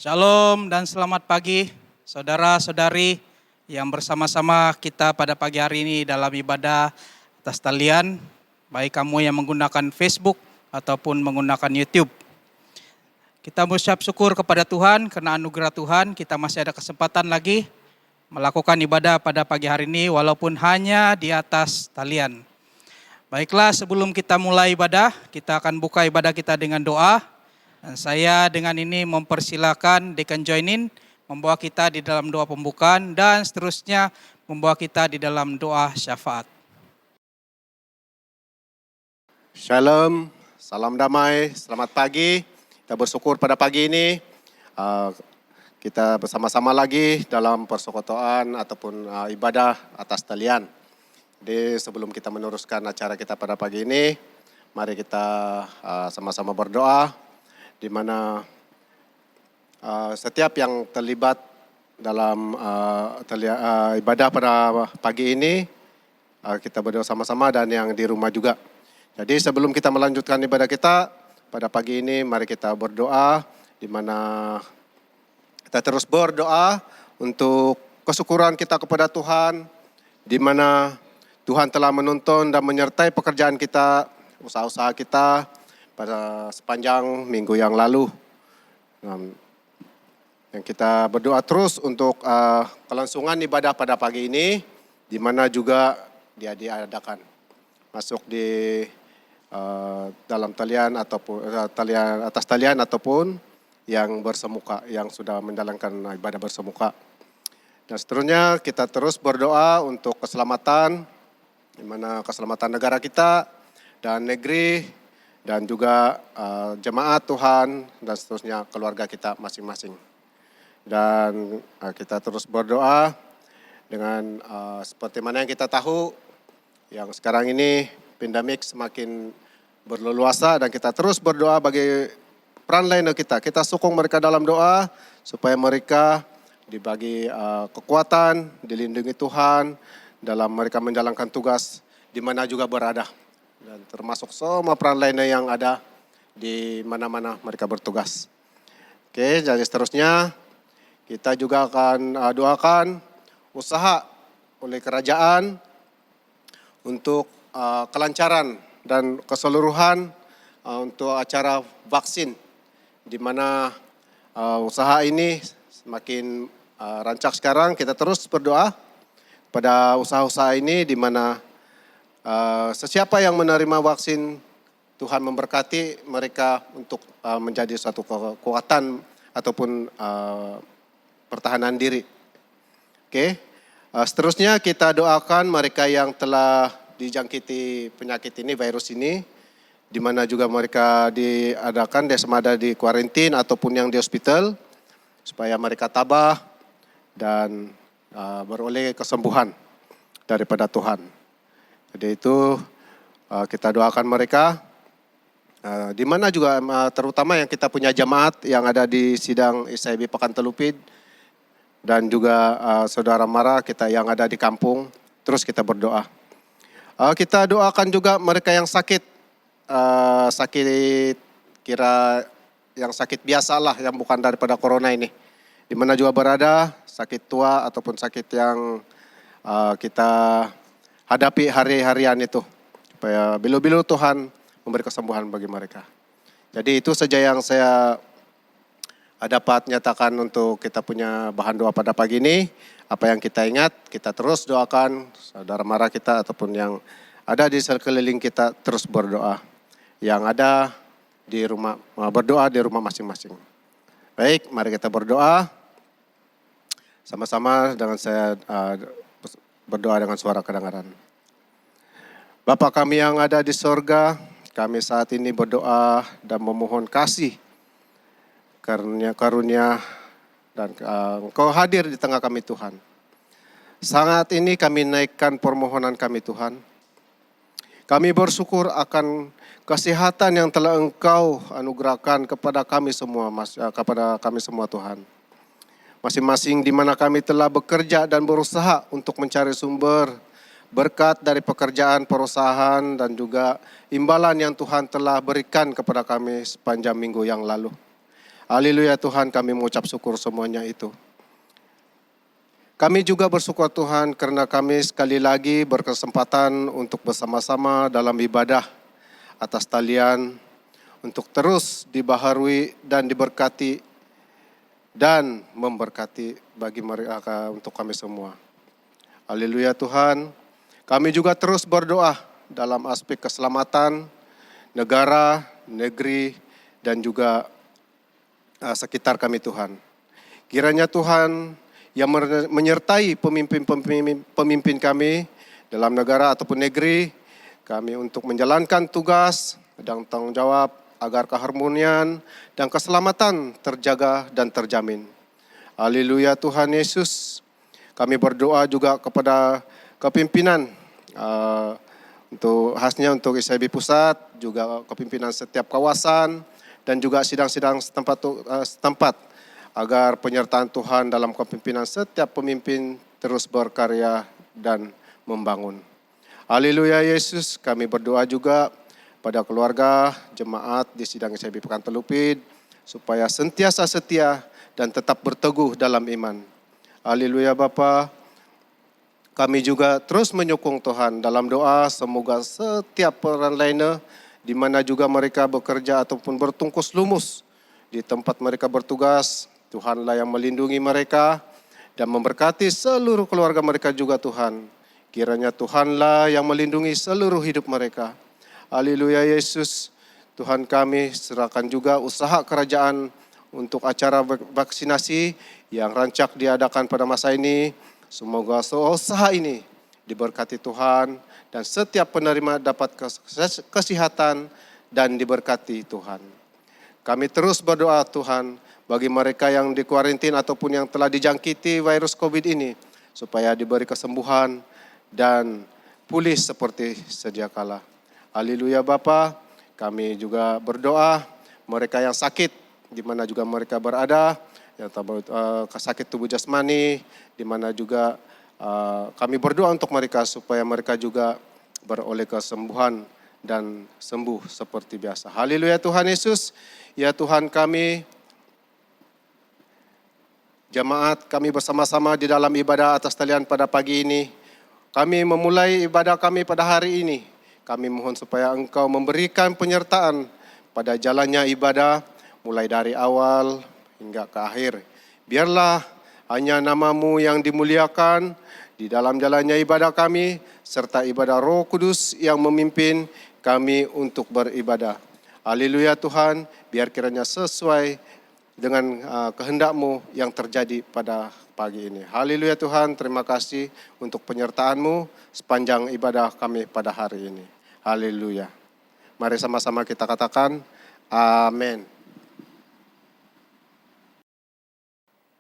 Shalom dan selamat pagi saudara-saudari yang bersama-sama kita pada pagi hari ini dalam ibadah atas talian, baik kamu yang menggunakan Facebook ataupun menggunakan YouTube. Kita mengucap syukur kepada Tuhan karena anugerah Tuhan kita masih ada kesempatan lagi melakukan ibadah pada pagi hari ini walaupun hanya di atas talian. Baiklah, sebelum kita mulai ibadah, kita akan buka ibadah kita dengan doa. Dan saya dengan ini mempersilakan Deacon Joinin membawa kita di dalam doa pembukaan dan seterusnya membawa kita di dalam doa syafaat. Shalom, salam damai, selamat pagi. Kita bersyukur pada pagi ini kita bersama-sama lagi dalam persekutuan ataupun ibadah atas talian. Jadi sebelum kita meneruskan acara kita pada pagi ini, mari kita sama-sama berdoa. Di mana setiap yang terlibat dalam ibadah pada pagi ini, kita berdoa sama-sama dan yang di rumah juga. Jadi sebelum kita melanjutkan ibadah kita pada pagi ini, mari kita berdoa, di mana kita terus berdoa untuk kesyukuran kita kepada Tuhan, di mana Tuhan telah menuntun dan menyertai pekerjaan kita, usaha-usaha kita, pada sepanjang minggu yang lalu. Yang kita berdoa terus untuk kelangsungan ibadah pada pagi ini, di mana juga dia diadakan. Masuk di dalam talian ataupun atas talian ataupun yang bersemuka, yang sudah menjalankan ibadah bersemuka. Dan seterusnya kita terus berdoa untuk keselamatan, di mana keselamatan negara kita dan negeri, dan juga jemaat Tuhan dan seterusnya keluarga kita masing-masing. Dan kita terus berdoa dengan seperti mana yang kita tahu, yang sekarang ini pandemik semakin berleluasa dan kita terus berdoa bagi frontline kita. Kita sokong mereka dalam doa supaya mereka dibagi kekuatan, dilindungi Tuhan dalam mereka menjalankan tugas di mana juga berada. Dan termasuk semua peran lainnya yang ada di mana-mana mereka bertugas. Oke, jadi seterusnya kita juga akan doakan usaha oleh kerajaan untuk kelancaran dan keseluruhan untuk acara vaksin, di mana usaha ini semakin rancak sekarang. Kita terus berdoa pada usaha-usaha ini, di mana sesiapa yang menerima vaksin, Tuhan memberkati mereka untuk menjadi suatu kekuatan ataupun pertahanan diri. Oke, seterusnya kita doakan mereka yang telah dijangkiti penyakit ini, virus ini, di mana juga mereka diadakan ada di kuarantin ataupun yang di hospital, supaya mereka tabah dan beroleh kesembuhan daripada Tuhan. Jadi itu kita doakan mereka, di mana juga terutama yang kita punya jemaat yang ada di sidang SIB Pekan Telupid, dan juga saudara Mara kita yang ada di kampung, terus kita berdoa. Kita doakan juga mereka yang sakit, yang sakit biasalah, yang bukan daripada corona ini. Di mana juga berada, sakit tua ataupun sakit yang kita hadapi hari-harian itu, supaya bilu-bilu Tuhan memberi kesembuhan bagi mereka. Jadi itu saja yang saya dapat nyatakan untuk kita punya bahan doa pada pagi ini. Apa yang kita ingat, kita terus doakan saudara mara kita ataupun yang ada di sekeliling kita, terus berdoa. Yang ada di rumah, berdoa di rumah masing-masing. Baik, mari kita berdoa sama-sama dengan saya berdoa dengan suara kedengaran. Bapa kami yang ada di sorga, kami saat ini berdoa dan memohon kasih karunia dan Engkau hadir di tengah kami Tuhan. Saat ini kami naikkan permohonan kami Tuhan. Kami bersyukur akan kesehatan yang telah Engkau anugerahkan kepada kami semua Tuhan. Masing-masing di mana kami telah bekerja dan berusaha untuk mencari sumber berkat dari pekerjaan perusahaan dan juga imbalan yang Tuhan telah berikan kepada kami sepanjang minggu yang lalu. Haleluya Tuhan, kami mengucap syukur semuanya itu. Kami juga bersyukur Tuhan karena kami sekali lagi berkesempatan untuk bersama-sama dalam ibadah atas talian untuk terus dibaharui dan diberkati dan memberkati bagi mereka untuk kami semua. Haleluya Tuhan, kami juga terus berdoa dalam aspek keselamatan negara, negeri, dan juga sekitar kami Tuhan. Kiranya Tuhan yang menyertai pemimpin kami dalam negara ataupun negeri, kami untuk menjalankan tugas dan tanggung jawab agar keharmonian dan keselamatan terjaga dan terjamin. Haleluya Tuhan Yesus, kami berdoa juga kepada kepimpinan untuk khasnya untuk ICB Pusat, juga kepimpinan setiap kawasan dan juga sidang-sidang setempat agar penyertaan Tuhan dalam kepimpinan setiap pemimpin terus berkarya dan membangun. Haleluya Yesus, kami berdoa juga pada keluarga jemaat di sidang ICB Pekan Telupit supaya sentiasa setia dan tetap berteguh dalam iman. Haleluya Bapa, kami juga terus menyokong Tuhan dalam doa semoga setiap peran lainnya di mana juga mereka bekerja ataupun bertungkus lumus di tempat mereka bertugas, Tuhanlah yang melindungi mereka dan memberkati seluruh keluarga mereka juga Tuhan. Kiranya Tuhanlah yang melindungi seluruh hidup mereka. Haleluya Yesus, Tuhan kami serahkan juga usaha kerajaan untuk acara vaksinasi yang rancak diadakan pada masa ini. Semoga usaha ini diberkati Tuhan dan setiap penerima dapat kesehatan dan diberkati Tuhan. Kami terus berdoa Tuhan bagi mereka yang dikuarantin ataupun yang telah dijangkiti virus COVID ini supaya diberi kesembuhan dan pulih seperti sedia kala. Haleluya Bapa, kami juga berdoa mereka yang sakit di mana juga mereka berada, yang sakit tubuh jasmani, di mana juga kami berdoa untuk mereka supaya mereka juga beroleh kesembuhan dan sembuh seperti biasa. Haleluya Tuhan Yesus, ya Tuhan kami, jemaat kami bersama-sama di dalam ibadah atas talian pada pagi ini. Kami memulai ibadah kami pada hari ini. Kami mohon supaya Engkau memberikan penyertaan pada jalannya ibadah mulai dari awal hingga ke akhir. Biarlah hanya nama-Mu yang dimuliakan di dalam jalannya ibadah kami, serta ibadah Roh Kudus yang memimpin kami untuk beribadah. Haleluya Tuhan, biar kiranya sesuai dengan kehendak-Mu yang terjadi pada pagi ini. Haleluya Tuhan, terima kasih untuk penyertaan-Mu sepanjang ibadah kami pada hari ini. Haleluya. Mari sama-sama kita katakan, amin.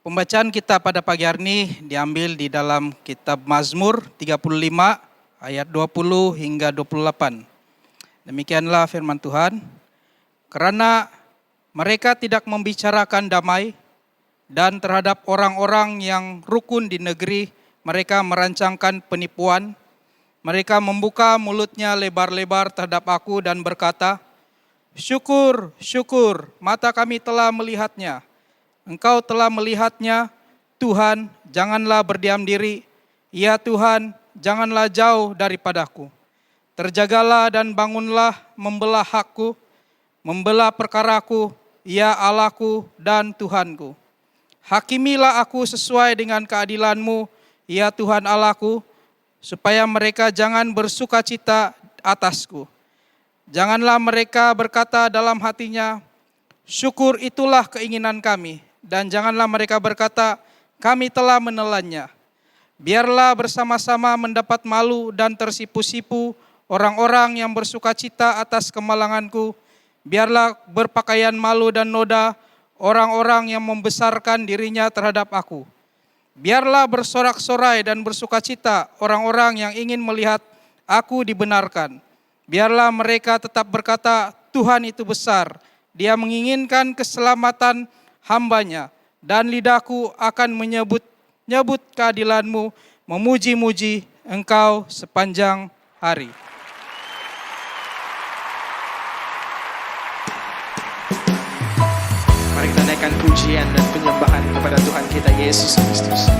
Pembacaan kita pada pagi hari ini diambil di dalam kitab Mazmur 35 ayat 20 hingga 28. Demikianlah firman Tuhan. Karena mereka tidak membicarakan damai dan terhadap orang-orang yang rukun di negeri mereka merancangkan penipuan. Mereka membuka mulutnya lebar-lebar terhadap aku dan berkata, syukur, syukur, mata kami telah melihatnya. Engkau telah melihatnya, Tuhan, janganlah berdiam diri. Ya Tuhan, janganlah jauh daripadaku. Terjagalah dan bangunlah membelah hakku, membelah perkaraku, ya Allahku dan Tuhanku. Hakimilah aku sesuai dengan keadilan-Mu, ya Tuhan Allahku, supaya mereka jangan bersukacita atasku. Janganlah mereka berkata dalam hatinya, syukur itulah keinginan kami. Dan janganlah mereka berkata, kami telah menelannya. Biarlah bersama-sama mendapat malu dan tersipu-sipu orang-orang yang bersukacita atas kemalanganku. Biarlah berpakaian malu dan noda orang-orang yang membesarkan dirinya terhadap aku. Biarlah bersorak-sorai dan bersukacita orang-orang yang ingin melihat aku dibenarkan. Biarlah mereka tetap berkata, Tuhan itu besar. Dia menginginkan keselamatan hamba-Nya. Dan lidahku akan menyebut keadilan-Mu, memuji-muji Engkau sepanjang hari. Mari kita naikkan pujian dan penyembahan kepada Tuhan kita Yesus Kristus.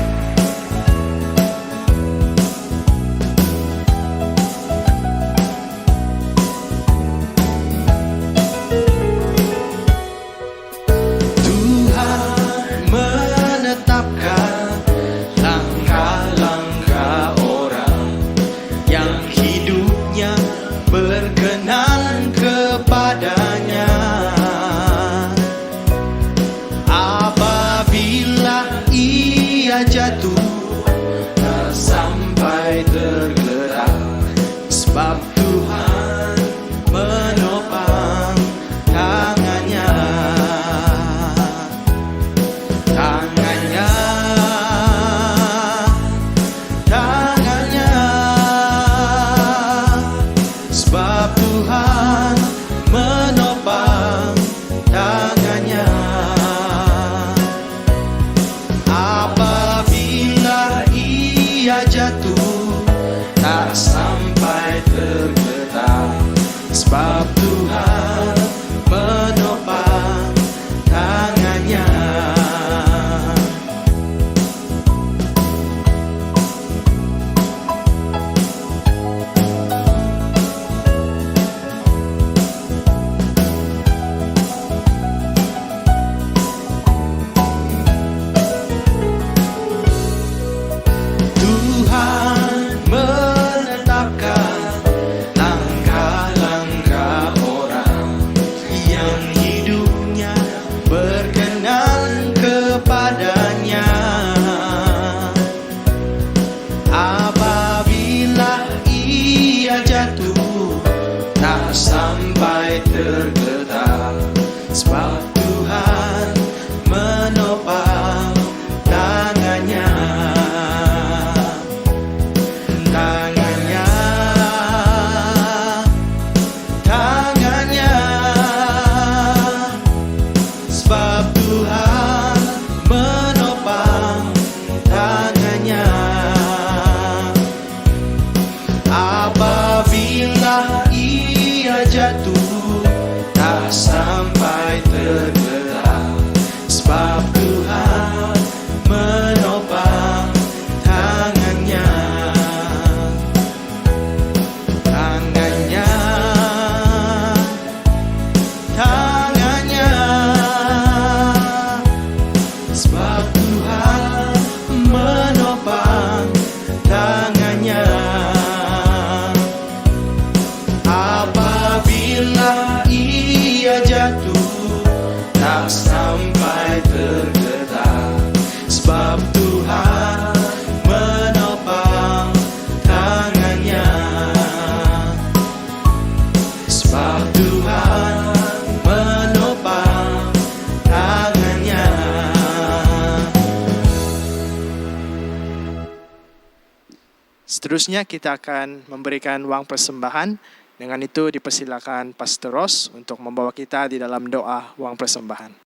Seterusnya kita akan memberikan uang persembahan. Dengan itu dipersilakan Pastor Ross untuk membawa kita di dalam doa uang persembahan.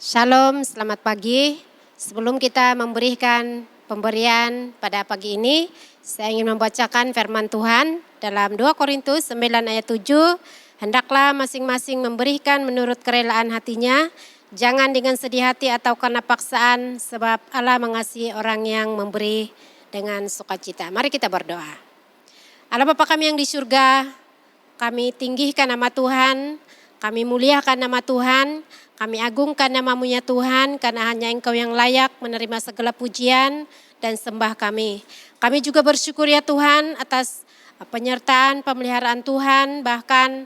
Shalom, selamat pagi. Sebelum kita memberikan pemberian pada pagi ini, saya ingin membacakan firman Tuhan dalam 2 Korintus 9 ayat 7. Hendaklah masing-masing memberikan menurut kerelaan hatinya, jangan dengan sedih hati atau karena paksaan, sebab Allah mengasihi orang yang memberi dengan sukacita. Mari kita berdoa. Allah Bapa kami yang di surga, kami tinggikan nama Tuhan, kami muliakan nama Tuhan, kami agungkan nama-Mu ya Tuhan, karena hanya Engkau yang layak menerima segala pujian dan sembah kami. Kami juga bersyukur ya Tuhan atas penyertaan, pemeliharaan Tuhan, bahkan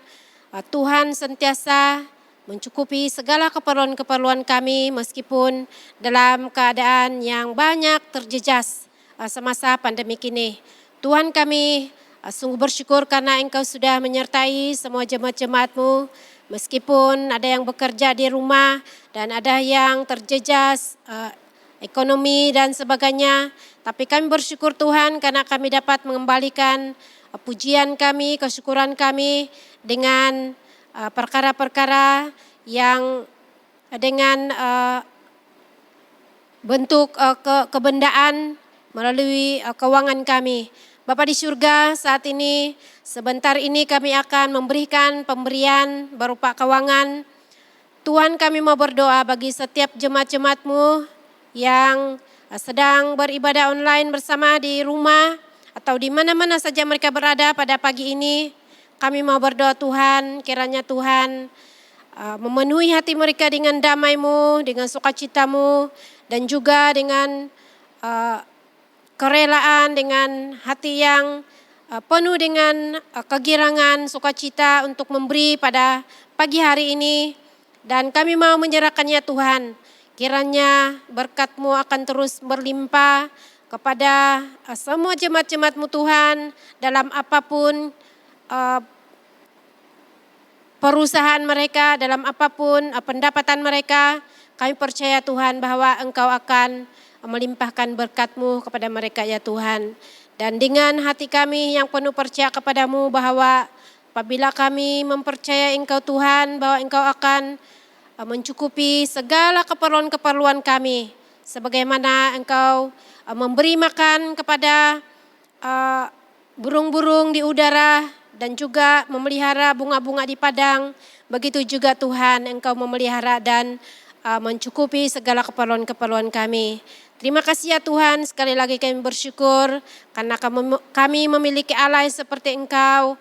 Tuhan sentiasa mencukupi segala keperluan-keperluan kami meskipun dalam keadaan yang banyak terjejas semasa pandemi ini. Tuhan kami sungguh bersyukur karena Engkau sudah menyertai semua jemaat-jemaat-Mu. Meskipun ada yang bekerja di rumah dan ada yang terjejas ekonomi dan sebagainya. Tapi kami bersyukur Tuhan karena kami dapat mengembalikan pujian kami, kesyukuran kami dengan perkara-perkara yang dengan bentuk kebendaan melalui keuangan kami. Bapa di surga, saat ini, sebentar ini kami akan memberikan pemberian berupa keuangan. Tuhan, kami mau berdoa bagi setiap jemaat-jemaat-Mu yang sedang beribadah online bersama di rumah atau di mana-mana saja mereka berada pada pagi ini. Kami mau berdoa Tuhan, kiranya Tuhan memenuhi hati mereka dengan damai-Mu, dengan sukacita-Mu, dan juga dengan kerelaan, dengan hati yang penuh dengan kegirangan, sukacita untuk memberi pada pagi hari ini. Dan kami mau menyerahkannya Tuhan. Kiranya berkat-Mu akan terus berlimpah kepada semua jemaat-jemaat-Mu Tuhan dalam apapun perusahaan mereka, dalam apapun pendapatan mereka. Kami percaya Tuhan bahwa Engkau akan melimpahkan berkat-Mu kepada mereka ya Tuhan. Dan dengan hati kami yang penuh percaya kepadamu bahwa apabila kami mempercayai Engkau Tuhan, bahwa Engkau akan mencukupi segala keperluan-keperluan kami. Sebagaimana Engkau memberi makan kepada burung-burung di udara dan juga memelihara bunga-bunga di padang. Begitu juga Tuhan Engkau memelihara dan mencukupi segala keperluan-keperluan kami. Terima kasih ya Tuhan, sekali lagi kami bersyukur karena kami memiliki Allah seperti Engkau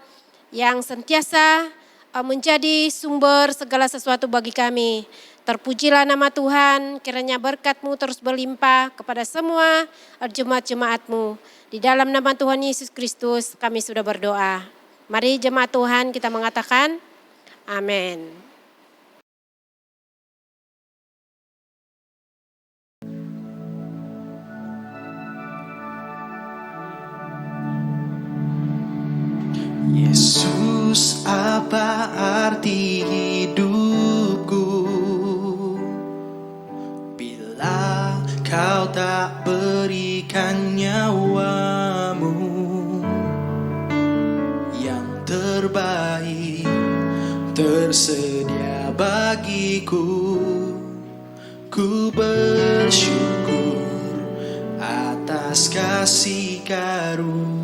yang sentiasa menjadi sumber segala sesuatu bagi kami. Terpujilah nama Tuhan, kiranya berkat-Mu terus berlimpah kepada semua jemaat-jemaat-Mu. Di dalam nama Tuhan Yesus Kristus kami sudah berdoa. Mari jemaat Tuhan kita mengatakan amin. Yesus, apa arti hidupku bila Kau tak berikan nyawa-Mu yang terbaik tersedia bagiku. Ku bersyukur atas kasih karunia-Mu.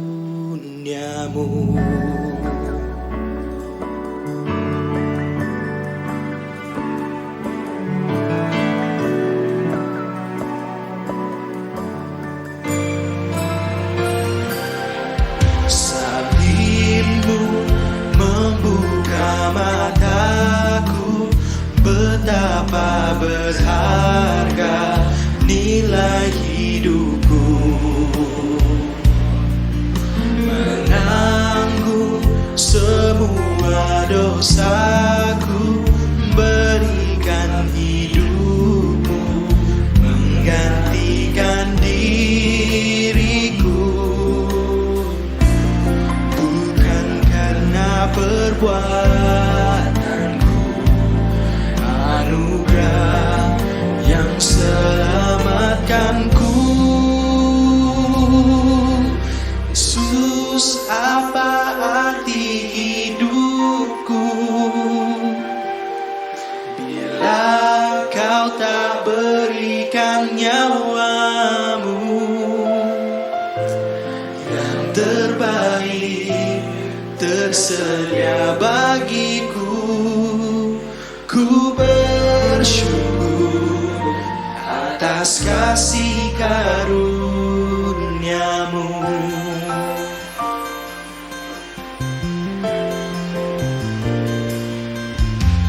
Mataku, betapa berharga nilai hidupku, menanggung semua dosaku, berikan hidupmu, menggantikan diriku, bukan karena perbuatanku, anugerah yang selamatkanku. Yesus, apa arti hidupku bila Kau tak berikan nyawa-Mu yang terbaik tersedia bagiku. Ku bersyukur atas kasih karunia-Mu.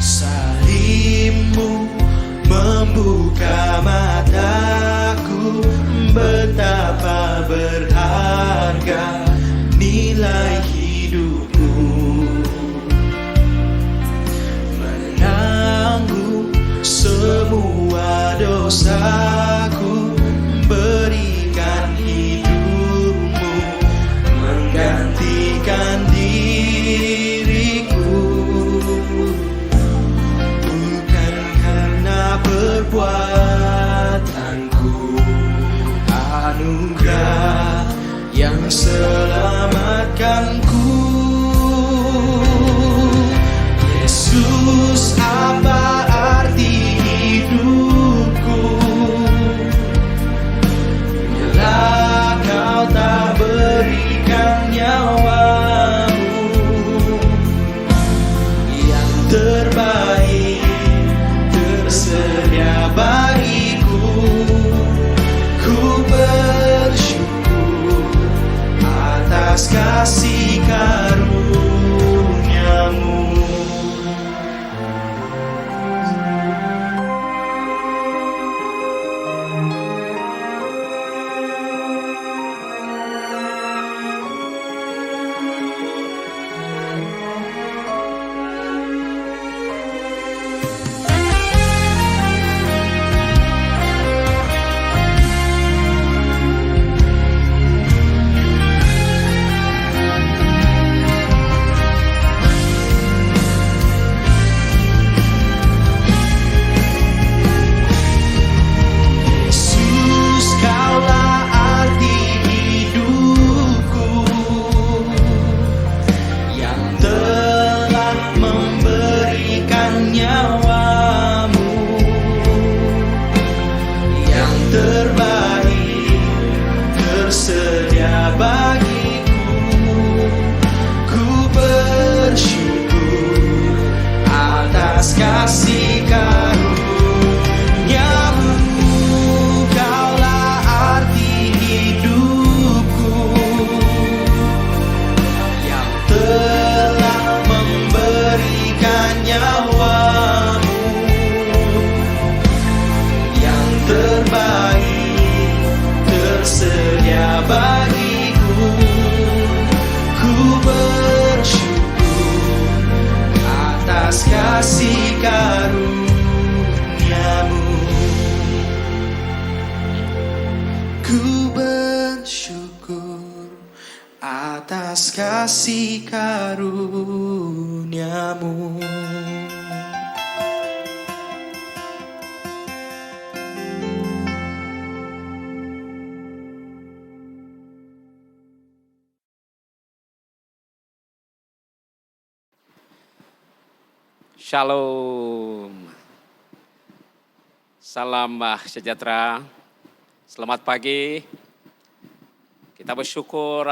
Salib-Mu membuka mataku, betapa berharga nilai hidupku, menanggung semua dosaku, berikan hidupmu, menggantikan diriku, bukan karena perbuatanku, anugerah yang selamatkanku. Yesus, apa arti hidupku bila Kau tak berikan atas kasih karunia-Mu. Shalom. Salam sejahtera. Selamat pagi. Kita bersyukur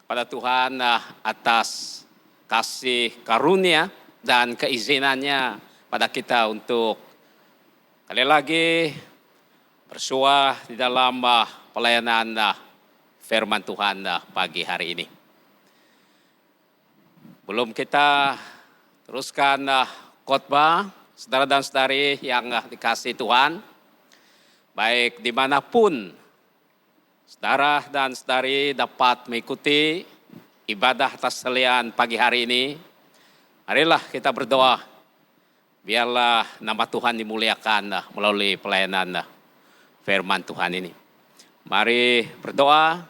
pada Tuhan atas kasih karunia dan keizinannya pada kita untuk kali lagi bersua di dalam pelayanan firman Tuhan pagi hari ini. Belum kita teruskan khotbah, saudara dan saudari yang dikasihi Tuhan, baik dimanapun saudara dan saudari dapat mengikuti ibadah taslian pagi hari ini, marilah kita berdoa, biarlah nama Tuhan dimuliakan melalui pelayanan firman Tuhan ini. Mari berdoa,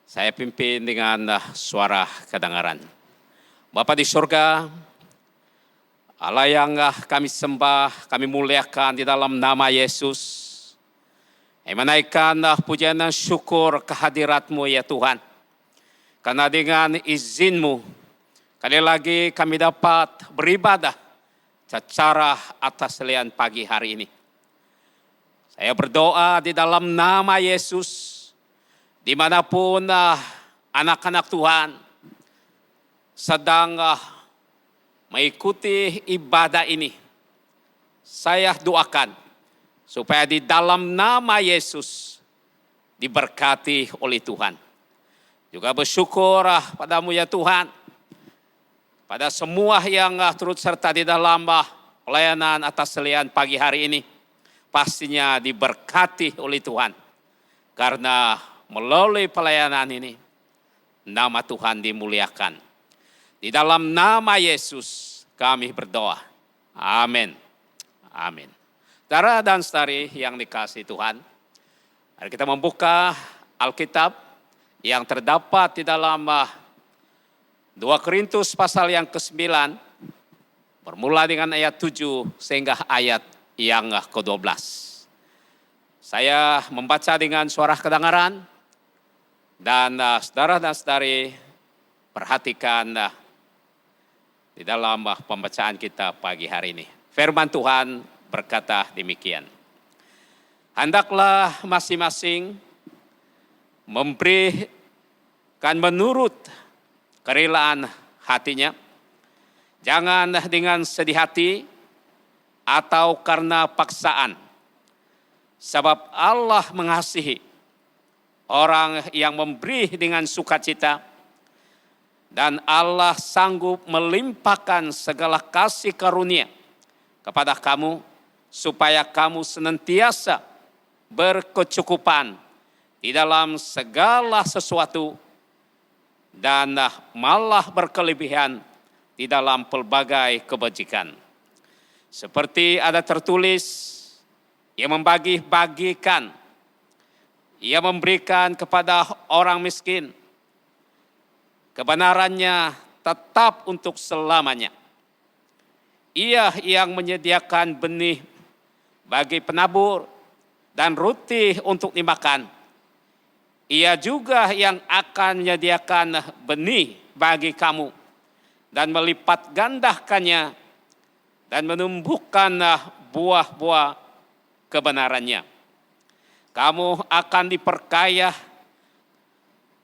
saya pimpin dengan suara kedengaran. Bapa di surga, Allah yang kami sembah, kami muliakan di dalam nama Yesus. Kami menaikkan pujian dan syukur kehadirat-Mu ya Tuhan. Karena dengan izin-Mu, kali lagi kami dapat beribadah secara atas lian pagi hari ini. Saya berdoa di dalam nama Yesus, dimanapun anak-anak Tuhan sedang mengikuti ibadah ini, saya doakan supaya di dalam nama Yesus diberkati oleh Tuhan. Juga bersyukur padamu ya Tuhan, pada semua yang turut serta di dalam pelayanan atas lian pagi hari ini, pastinya diberkati oleh Tuhan. Karena melalui pelayanan ini, nama Tuhan dimuliakan. Di dalam nama Yesus kami berdoa. Amin. Amin. Saudara dan saudari yang dikasihi Tuhan, mari kita membuka Alkitab yang terdapat di dalam 2 Korintus pasal yang ke-9, bermula dengan ayat 7 sehingga ayat yang ke-12. Saya membaca dengan suara kedengaran, dan saudara dan saudari perhatikan di dalam pembacaan kita pagi hari ini. Firman Tuhan berkata demikian. Hendaklah masing-masing memberikan menurut kerelaan hatinya, jangan dengan sedih hati atau karena paksaan. Sebab Allah mengasihi orang yang memberi dengan sukacita, dan Allah sanggup melimpahkan segala kasih karunia kepada kamu, supaya kamu senantiasa berkecukupan di dalam segala sesuatu, dan malah berkelebihan di dalam pelbagai kebajikan. Seperti ada tertulis, ia membagi-bagikan, ia memberikan kepada orang miskin, kebenarannya tetap untuk selamanya. Ia yang menyediakan benih bagi penabur dan roti untuk dimakan. Ia juga yang akan menyediakan benih bagi kamu dan melipat gandakannya dan menumbuhkan buah-buah kebenarannya. Kamu akan diperkaya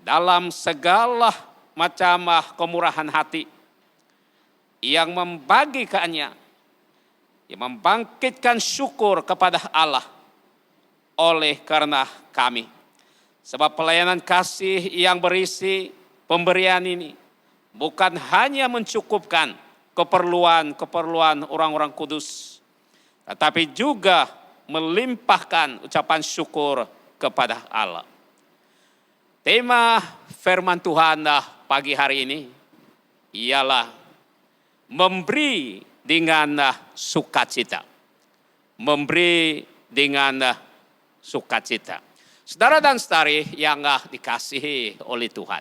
dalam segala macam kemurahan hati, yang membagikannya, yang membangkitkan syukur kepada Allah oleh karena kami. Sebab pelayanan kasih yang berisi pemberian ini bukan hanya mencukupkan keperluan orang-orang kudus, tetapi juga melimpahkan ucapan syukur kepada Allah. Tema firman Tuhan pagi hari ini ialah memberi dengan sukacita. Memberi dengan sukacita. Saudara dan saudari yang dikasihi oleh Tuhan.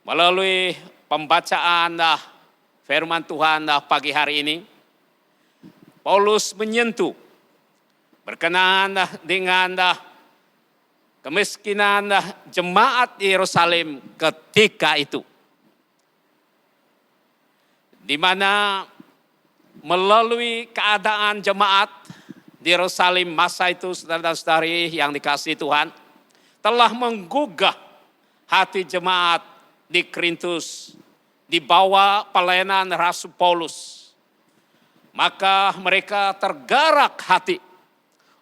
melalui pembacaan firman Tuhan pagi hari ini, Paulus menyentuh berkenaan dengan kemiskinan jemaat Yerusalem ketika itu. Di mana melalui keadaan jemaat di Yerusalem masa itu, saudara-saudari yang dikasihi Tuhan, telah menggugah hati jemaat di Korintus di bawah pelayanan Rasul Paulus. Maka mereka tergerak hati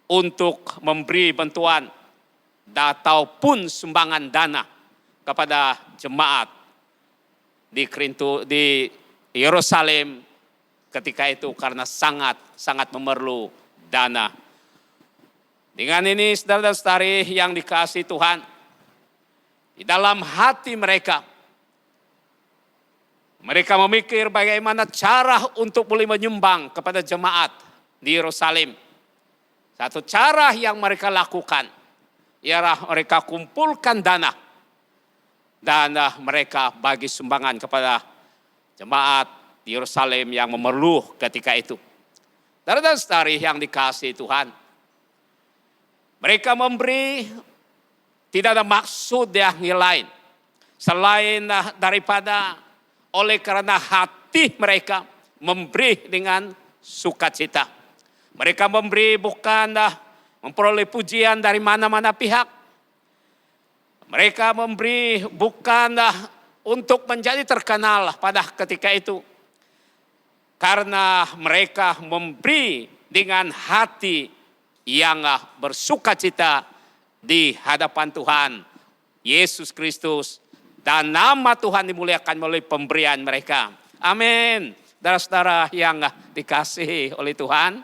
untuk memberi bantuan ataupun sumbangan dana kepada jemaat di Korintus, di Yerusalem ketika itu, karena sangat memerlu dana. Dengan ini saudara-saudari yang dikasihi Tuhan, di dalam hati mereka memikir bagaimana cara untuk boleh menyumbang kepada jemaat di Yerusalem. Satu cara yang mereka lakukan ialah mereka kumpulkan dana dan mereka bagi sumbangan kepada jemaat di Yerusalem yang memerlukan ketika itu. Saudara-saudari yang dikasihi Tuhan, mereka memberi tidak ada maksud yang lain selain daripada oleh karena hati mereka memberi dengan sukacita. Mereka memberi bukan memperoleh pujian dari mana-mana pihak. Mereka memberi bukan untuk menjadi terkenal pada ketika itu. Karena mereka memberi dengan hati yang bersukacita di hadapan Tuhan Yesus Kristus. Dan nama Tuhan dimuliakan melalui pemberian mereka. Amin. Saudara-saudara yang dikasihi oleh Tuhan.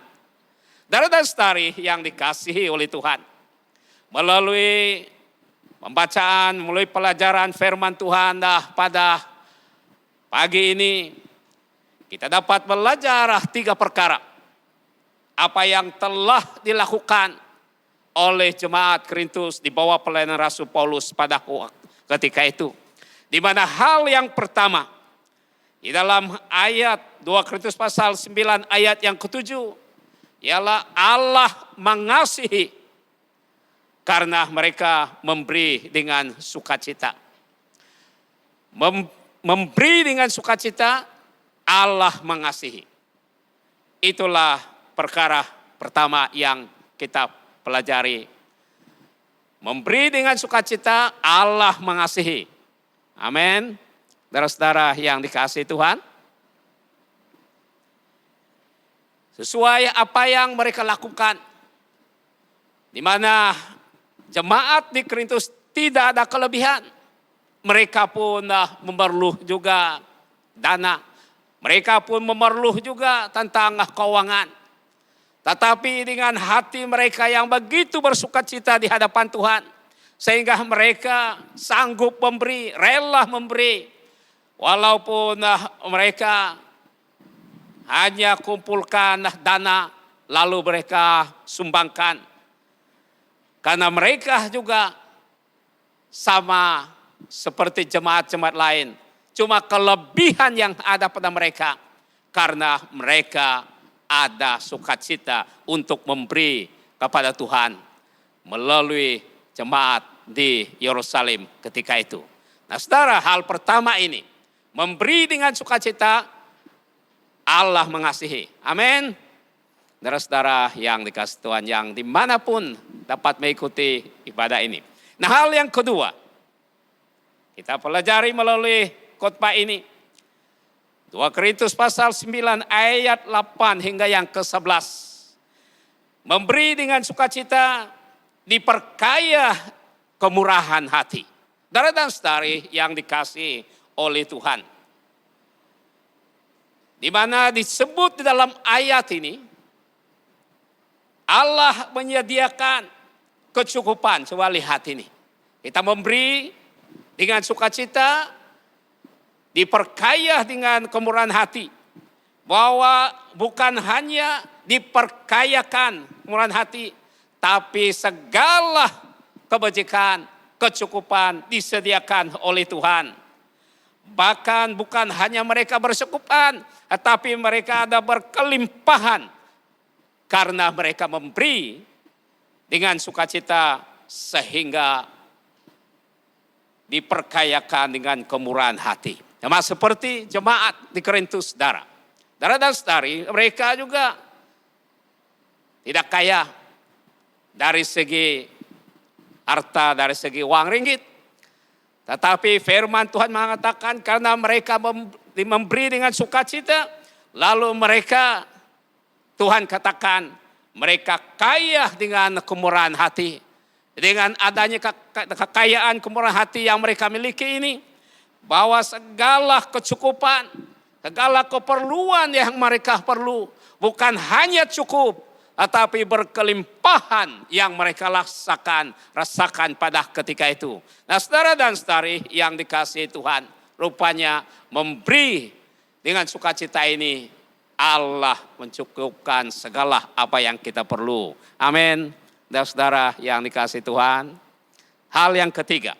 Saudara-saudari yang dikasihi oleh Tuhan. Melalui pembacaan, melalui pelajaran firman Tuhan pada pagi ini, kita dapat belajar 3 perkara. Apa yang telah dilakukan oleh jemaat Korintus di bawah pelayanan Rasul Paulus pada ketika itu. Di mana hal yang pertama, di dalam ayat 2 Korintus pasal 9 ayat yang ke-7, ialah Allah mengasihi karena mereka memberi dengan sukacita. Memberi dengan sukacita, Allah mengasihi. Itulah perkara pertama yang kita pelajari. Memberi dengan sukacita, Allah mengasihi. Amin. Saudara-saudara yang dikasihi Tuhan. Sesuai apa yang mereka lakukan. Di mana jemaat di Korintus tidak ada kelebihan. Mereka pun memerlukan juga dana. Mereka pun memerlukan juga tentang keuangan. Tetapi dengan hati mereka yang begitu bersukacita di hadapan Tuhan. Sehingga mereka sanggup memberi, rela memberi. Walaupun mereka hanya kumpulkan dana lalu mereka sumbangkan. Karena mereka juga sama seperti jemaat-jemaat lain. Cuma kelebihan yang ada pada mereka. Karena mereka ada sukacita untuk memberi kepada Tuhan. Melalui jemaat di Yerusalem ketika itu. Nah saudara, hal pertama ini. Memberi dengan sukacita, Allah mengasihi. Amin. Saudara-saudara yang dikasihi Tuhan, yang dimanapun dapat mengikuti ibadah ini. Nah hal yang kedua, kita pelajari melalui khotbah ini. 2 Korintus pasal 9 ayat 8 hingga yang ke-11. Memberi dengan sukacita, diperkaya kemurahan hati. Saudara dan saudari yang dikasihi oleh Tuhan. Di mana disebut di dalam ayat ini, Allah menyediakan kecukupan. Coba lihat ini. Kita memberi dengan sukacita, diperkaya dengan kemurahan hati. Bahwa bukan hanya diperkayakan kemurahan hati, tapi segala kebajikan, kecukupan disediakan oleh Tuhan. Bahkan bukan hanya mereka bersyukuran, tetapi mereka ada berkelimpahan karena mereka memberi dengan sukacita sehingga diperkayakan dengan kemurahan hati. Sama seperti jemaat di Korintus, saudara. Saudara dan saudari, mereka juga tidak kaya dari segi harta, dari segi uang ringgit. Tetapi firman Tuhan mengatakan karena mereka memberi dengan sukacita, lalu mereka, Tuhan katakan, mereka kaya dengan kemurahan hati. Dengan adanya kekayaan kemurahan hati yang mereka miliki ini, bahwa segala kecukupan, segala keperluan yang mereka perlu, bukan hanya cukup, tetapi berkelimpahan yang mereka rasakan pada ketika itu. Nah, saudara dan saudari yang dikasihi Tuhan, rupanya memberi dengan sukacita ini, Allah mencukupkan segala apa yang kita perlu. Amin. Dan saudara yang dikasihi Tuhan, hal yang ketiga,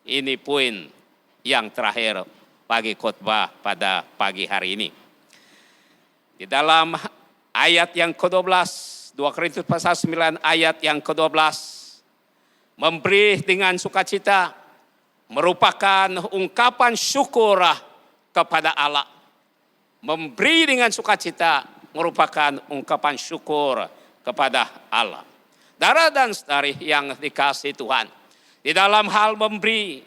ini poin yang terakhir bagi khotbah pada pagi hari ini. Di dalam ayat yang ke-12, 2 Korintus pasal 9 ayat yang ke-12, memberi dengan sukacita merupakan ungkapan syukur kepada Allah. Memberi dengan sukacita merupakan ungkapan syukur kepada Allah. Saudara dan saudari yang dikasihi Tuhan, di dalam hal memberi,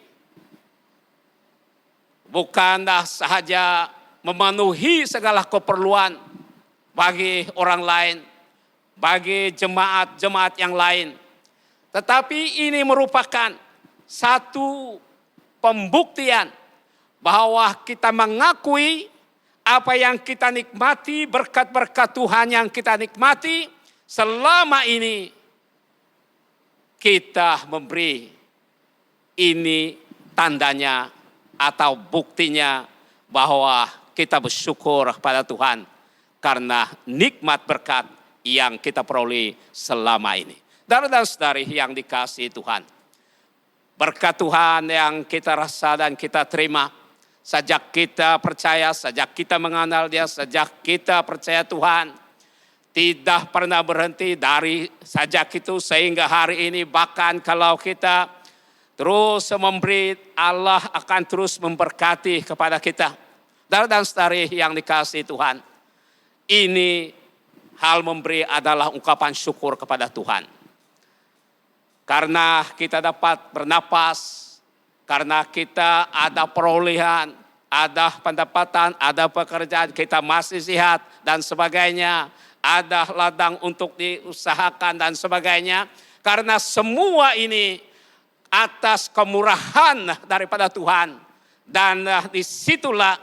bukanlah sahaja memenuhi segala keperluan bagi orang lain, bagi jemaat-jemaat yang lain. Tetapi ini merupakan satu pembuktian bahwa kita mengakui apa yang kita nikmati, berkat-berkat Tuhan yang kita nikmati selama ini kita memberi. Ini tandanya atau buktinya bahwa kita bersyukur pada Tuhan karena nikmat berkat yang kita peroleh selama ini. Saudara dan saudari yang dikasihi Tuhan, berkat Tuhan yang kita rasa dan kita terima sejak kita percaya, sejak kita mengenal Dia, sejak kita percaya Tuhan, tidak pernah berhenti dari sejak itu sehingga hari ini. Bahkan kalau kita terus memberi, Allah akan terus memberkati kepada kita. Saudara dan saudari yang dikasihi Tuhan, ini hal memberi adalah ungkapan syukur kepada Tuhan. Karena kita dapat bernapas, karena kita ada perolehan, ada pendapatan, ada pekerjaan, kita masih sehat dan sebagainya. Ada ladang untuk diusahakan dan sebagainya. Karena semua ini atas kemurahan daripada Tuhan. Dan disitulah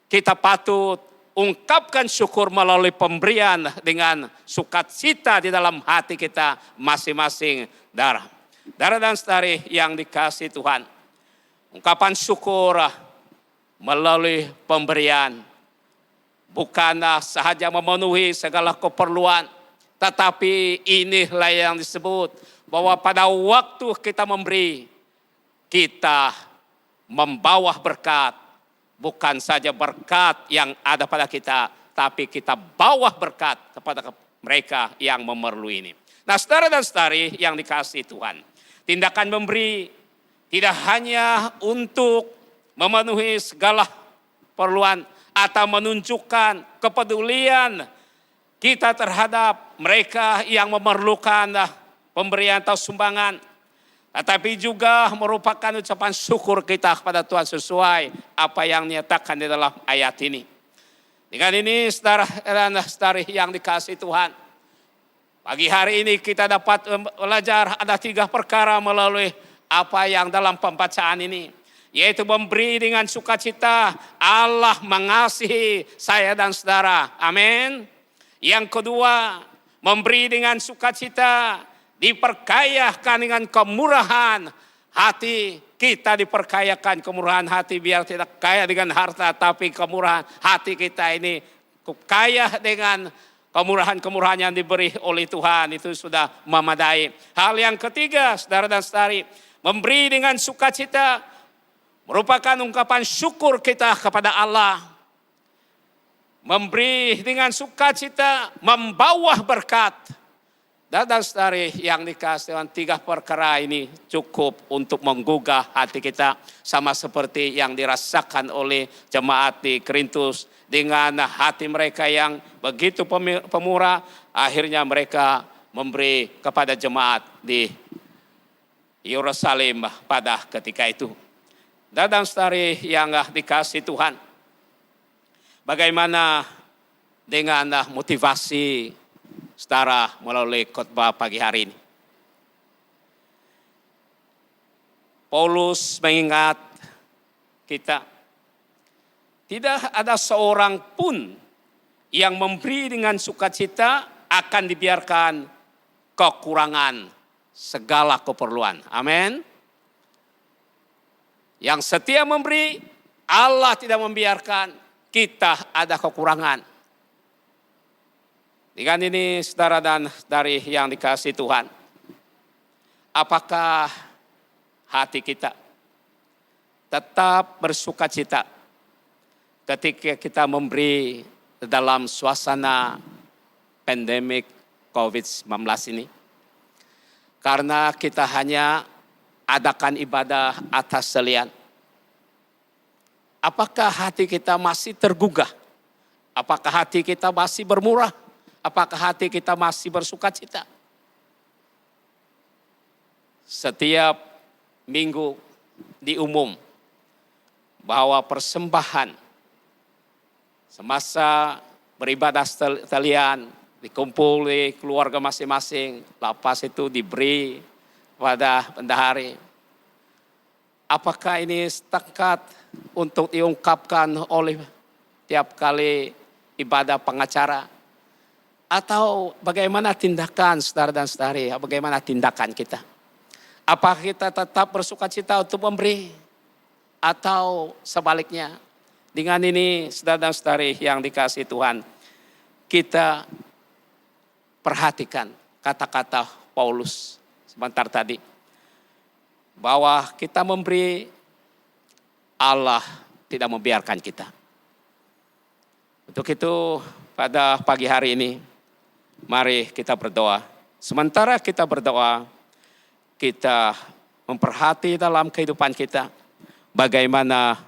kita patut ungkapkan syukur melalui pemberian dengan sukacita di dalam hati kita masing-masing. Saudara dan saudari yang dikasihi Tuhan, ungkapan syukur melalui pemberian bukanlah sahaja memenuhi segala keperluan, tetapi inilah yang disebut bahwa pada waktu kita memberi, kita membawa berkat. Bukan saja berkat yang ada pada kita, tapi kita bawa berkat kepada mereka yang memerlukan ini. Nah, saudara dan saudari yang dikasihi Tuhan, tindakan memberi tidak hanya untuk memenuhi segala keperluan atau menunjukkan kepedulian kita terhadap mereka yang memerlukan pemberian atau sumbangan, tetapi juga merupakan ucapan syukur kita kepada Tuhan sesuai apa yang dinyatakan di dalam ayat ini. Dengan ini saudara dan saudari yang dikasihi Tuhan, pagi hari ini kita dapat belajar ada 3 perkara melalui apa yang dalam pembacaan ini. Yaitu memberi dengan sukacita, Allah mengasihi saya dan saudara. Amin. Yang kedua, memberi dengan sukacita, diperkayakan dengan kemurahan hati. Kita diperkayakan kemurahan hati, biar tidak kaya dengan harta, tapi kemurahan hati kita ini kaya dengan kemurahan-kemurahan yang diberi oleh Tuhan. Itu sudah memadai. Hal yang ketiga, saudara dan saudari, memberi dengan sukacita merupakan ungkapan syukur kita kepada Allah. Memberi dengan sukacita, membawa berkat. Dan saudari yang dikasih Tuhan, 3 perkara ini cukup untuk menggugah hati kita. Sama seperti yang dirasakan oleh jemaat di Korintus. Dengan hati mereka yang begitu pemurah, akhirnya mereka memberi kepada jemaat di Yerusalem pada ketika itu. Dan saudari yang dikasih Tuhan, bagaimana dengan motivasi saudara melalui khotbah pagi hari ini? Paulus mengingat kita, tidak ada seorang pun yang memberi dengan sukacita akan dibiarkan kekurangan segala keperluan. Amin. Yang setia memberi, Allah tidak membiarkan kita ada kekurangan. Dengan ini saudara dan saudari yang dikasih Tuhan, apakah hati kita tetap bersukacita ketika kita memberi dalam suasana pandemik COVID-19 ini? Karena kita hanya adakan ibadah atas talian. Apakah hati kita masih tergugah? Apakah hati kita masih bermurah? Apakah hati kita masih bersukacita? Setiap minggu diumum bahwa persembahan semasa beribadah talian dikumpul di keluarga masing-masing, lepas itu diberi pada bendahari. Apakah ini setakat untuk diungkapkan oleh tiap kali ibadah pengacara? Atau bagaimana tindakan saudara dan saudari? Bagaimana tindakan kita? Apakah kita tetap bersukacita untuk memberi? Atau sebaliknya? Dengan ini saudara dan saudari yang dikasih Tuhan, kita perhatikan kata-kata Paulus sebentar tadi. Bahwa kita memberi, Allah tidak membiarkan kita. Untuk itu pada pagi hari ini, mari kita berdoa. Sementara kita berdoa, kita memperhati dalam kehidupan kita bagaimana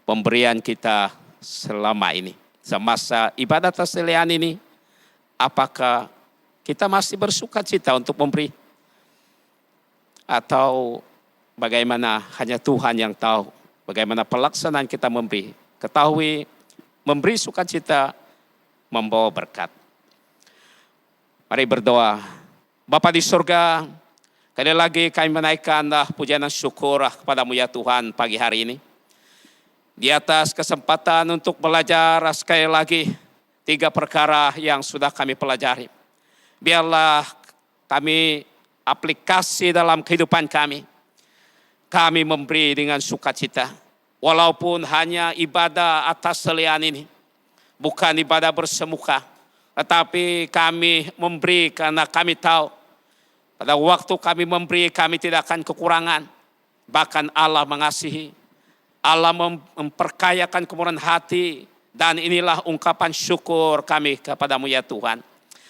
pemberian kita selama ini. Semasa ibadah taslian ini, apakah kita masih bersukacita untuk memberi? Atau bagaimana hanya Tuhan yang tahu bagaimana pelaksanaan kita memberi? Ketahui, memberi sukacita membawa berkat. Mari berdoa. Bapa di surga, sekali lagi kami menaikkan pujian dan syukur kepadamu ya Tuhan pagi hari ini. Di atas kesempatan untuk belajar sekali lagi 3 perkara yang sudah kami pelajari. Biarlah kami aplikasi dalam kehidupan kami. Kami memberi dengan sukacita. Walaupun hanya ibadah atas talian ini. Bukan ibadah bersemuka. Tetapi kami memberi karena kami tahu. Pada waktu kami memberi kami tidak akan kekurangan. Bahkan Allah mengasihi. Allah memperkayakan kemurahan hati. Dan inilah ungkapan syukur kami kepadamu ya Tuhan.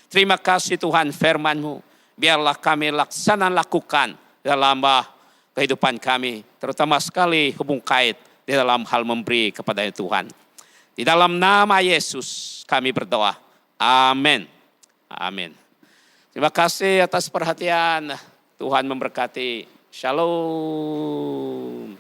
Terima kasih Tuhan firman-Mu. Biarlah kami lakukan dalam kehidupan kami. Terutama sekali hubung kait di dalam hal memberi kepada Tuhan. Di dalam nama Yesus kami berdoa. Amin. Amin. Terima kasih atas perhatian. Tuhan memberkati. Shalom.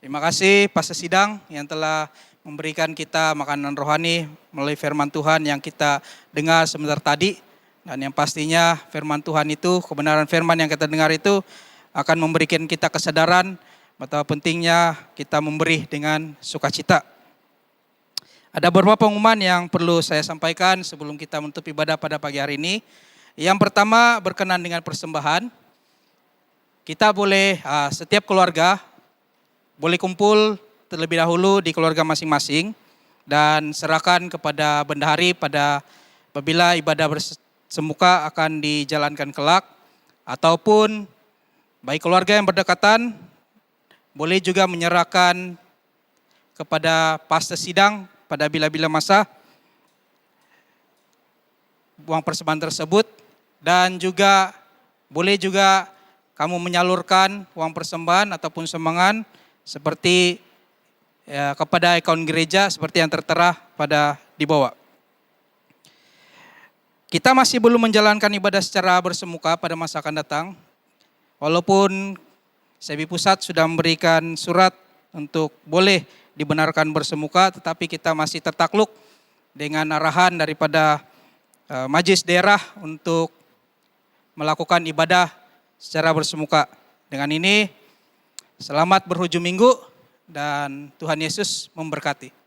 Terima kasih Pastor Sidang yang telah memberikan kita makanan rohani melalui firman Tuhan yang kita dengar sebentar tadi. Dan yang pastinya firman Tuhan itu, kebenaran firman yang kita dengar itu akan memberikan kita kesadaran betapa pentingnya kita memberi dengan sukacita. Ada beberapa pengumuman yang perlu saya sampaikan sebelum kita menutup ibadah pada pagi hari ini. Yang pertama berkenan dengan persembahan. Kita boleh, setiap keluarga boleh kumpul terlebih dahulu di keluarga masing-masing dan serahkan kepada bendahari pada apabila ibadah bersemuka akan dijalankan kelak ataupun Baik keluarga yang berdekatan, boleh juga menyerahkan kepada pastor sidang pada bila-bila masa uang persembahan tersebut, dan juga boleh juga kamu menyalurkan uang persembahan ataupun sumbangan seperti kepada akaun gereja seperti yang tertera pada di bawah. Kita masih belum menjalankan ibadah secara bersemuka pada masa akan datang. Walaupun SEBI Pusat sudah memberikan surat untuk boleh dibenarkan bersemuka, tetapi kita masih tertakluk dengan arahan daripada Majelis Daerah untuk melakukan ibadah secara bersemuka. Dengan ini, selamat berhujung minggu dan Tuhan Yesus memberkati.